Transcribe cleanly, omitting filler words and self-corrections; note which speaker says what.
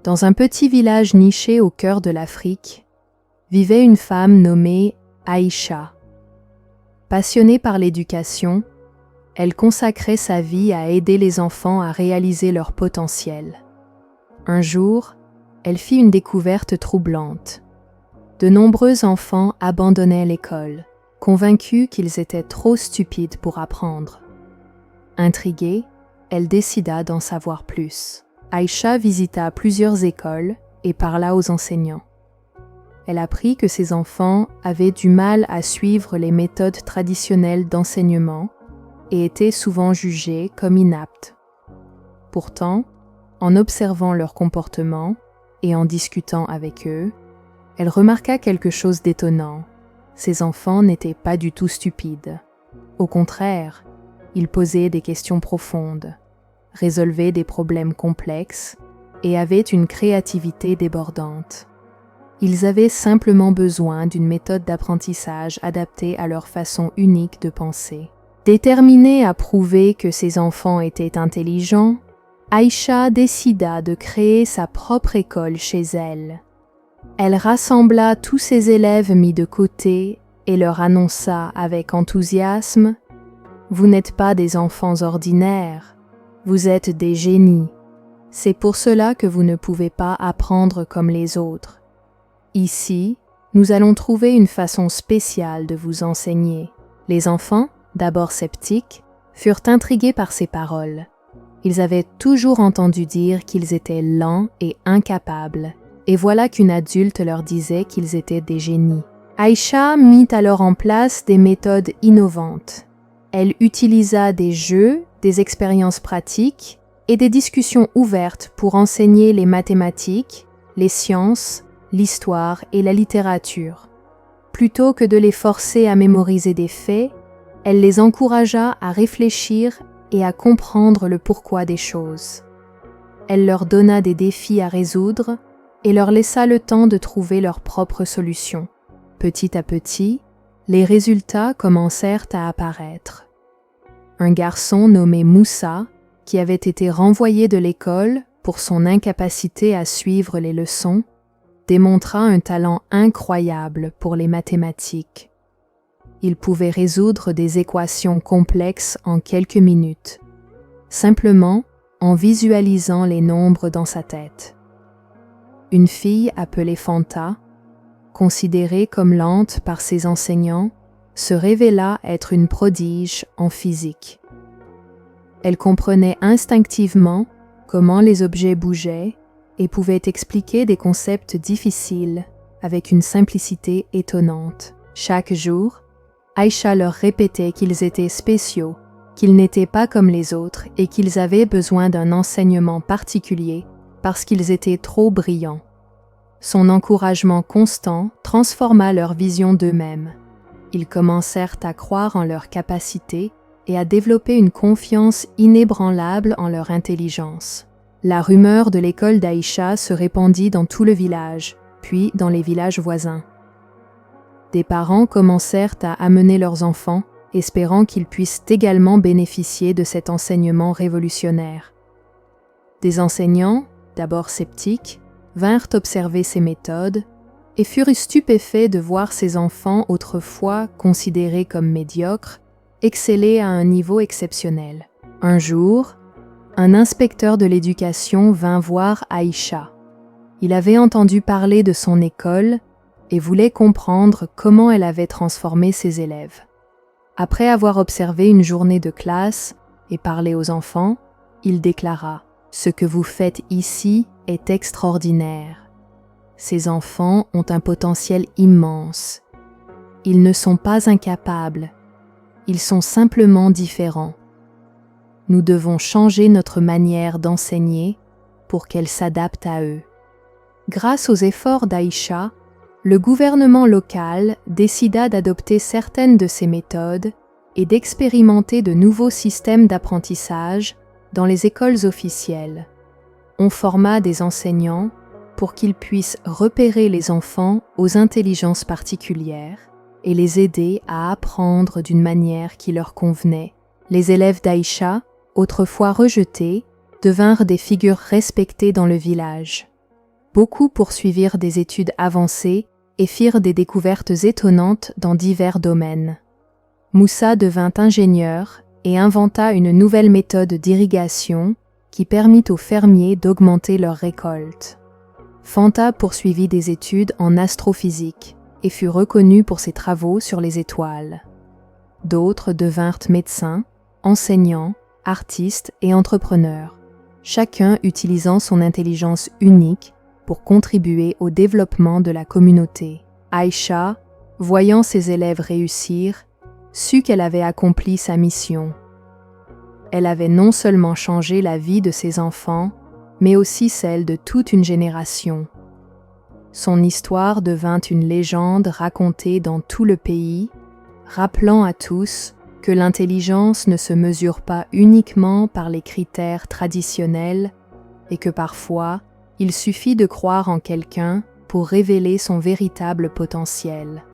Speaker 1: Dans un petit village niché au cœur de l'Afrique, vivait une femme nommée Aïcha. Passionnée par l'éducation, elle consacrait sa vie à aider les enfants à réaliser leur potentiel. Un jour, elle fit une découverte troublante. De nombreux enfants abandonnaient l'école, convaincus qu'ils étaient trop stupides pour apprendre. Intriguée, elle décida d'en savoir plus. Aïcha visita plusieurs écoles et parla aux enseignants. Elle apprit que ces enfants avaient du mal à suivre les méthodes traditionnelles d'enseignement et étaient souvent jugés comme inaptes. Pourtant, en observant leur comportement et en discutant avec eux, elle remarqua quelque chose d'étonnant. Ces enfants n'étaient pas du tout stupides. Au contraire, ils posaient des questions profondes, résolvaient des problèmes complexes et avaient une créativité débordante. Ils avaient simplement besoin d'une méthode d'apprentissage adaptée à leur façon unique de penser. Déterminée à prouver que ses enfants étaient intelligents, Aïcha décida de créer sa propre école chez elle. Elle rassembla tous ses élèves mis de côté et leur annonça avec enthousiasme « Vous n'êtes pas des enfants ordinaires, vous êtes des génies. C'est pour cela que vous ne pouvez pas apprendre comme les autres. Ici, nous allons trouver une façon spéciale de vous enseigner. » Les enfants, d'abord sceptiques, furent intrigués par ces paroles. Ils avaient toujours entendu dire qu'ils étaient lents et incapables, et voilà qu'une adulte leur disait qu'ils étaient des génies. Aïcha mit alors en place des méthodes innovantes. Elle utilisa des jeux, des expériences pratiques et des discussions ouvertes pour enseigner les mathématiques, les sciences, l'histoire et la littérature. Plutôt que de les forcer à mémoriser des faits, elle les encouragea à réfléchir et à comprendre le pourquoi des choses. Elle leur donna des défis à résoudre et leur laissa le temps de trouver leurs propres solutions. Petit à petit, les résultats commencèrent à apparaître. Un garçon nommé Moussa, qui avait été renvoyé de l'école pour son incapacité à suivre les leçons, démontra un talent incroyable pour les mathématiques. Il pouvait résoudre des équations complexes en quelques minutes, simplement en visualisant les nombres dans sa tête. Une fille appelée Fanta, considérée comme lente par ses enseignants, se révéla être une prodige en physique. Elle comprenait instinctivement comment les objets bougeaient et pouvait expliquer des concepts difficiles avec une simplicité étonnante. Chaque jour, Aïcha leur répétait qu'ils étaient spéciaux, qu'ils n'étaient pas comme les autres et qu'ils avaient besoin d'un enseignement particulier parce qu'ils étaient trop brillants. Son encouragement constant transforma leur vision d'eux-mêmes. Ils commencèrent à croire en leurs capacités et à développer une confiance inébranlable en leur intelligence. La rumeur de l'école d'Aïcha se répandit dans tout le village, puis dans les villages voisins. Des parents commencèrent à amener leurs enfants, espérant qu'ils puissent également bénéficier de cet enseignement révolutionnaire. Des enseignants, d'abord sceptiques, vinrent observer ces méthodes et furent stupéfaits de voir ces enfants autrefois considérés comme médiocres exceller à un niveau exceptionnel. Un jour, un inspecteur de l'éducation vint voir Aïcha. Il avait entendu parler de son école et voulait comprendre comment elle avait transformé ses élèves. Après avoir observé une journée de classe et parlé aux enfants, il déclara « Ce que vous faites ici est extraordinaire. Ces enfants ont un potentiel immense. Ils ne sont pas incapables. Ils sont simplement différents. Nous devons changer notre manière d'enseigner pour qu'elle s'adapte à eux. » Grâce aux efforts d'Aïcha, le gouvernement local décida d'adopter certaines de ces méthodes et d'expérimenter de nouveaux systèmes d'apprentissage dans les écoles officielles. On forma des enseignants pour qu'ils puissent repérer les enfants aux intelligences particulières et les aider à apprendre d'une manière qui leur convenait. Les élèves d'Aïcha, autrefois rejetés, devinrent des figures respectées dans le village. Beaucoup poursuivirent des études avancées et firent des découvertes étonnantes dans divers domaines. Moussa devint ingénieur et inventa une nouvelle méthode d'irrigation qui permit aux fermiers d'augmenter leurs récoltes. Fanta poursuivit des études en astrophysique et fut reconnu pour ses travaux sur les étoiles. D'autres devinrent médecins, enseignants, artistes et entrepreneurs, chacun utilisant son intelligence unique pour contribuer au développement de la communauté. Aïcha, voyant ses élèves réussir, sut qu'elle avait accompli sa mission. Elle avait non seulement changé la vie de ses enfants, mais aussi celle de toute une génération. Son histoire devint une légende racontée dans tout le pays, rappelant à tous que l'intelligence ne se mesure pas uniquement par les critères traditionnels et que parfois, il suffit de croire en quelqu'un pour révéler son véritable potentiel.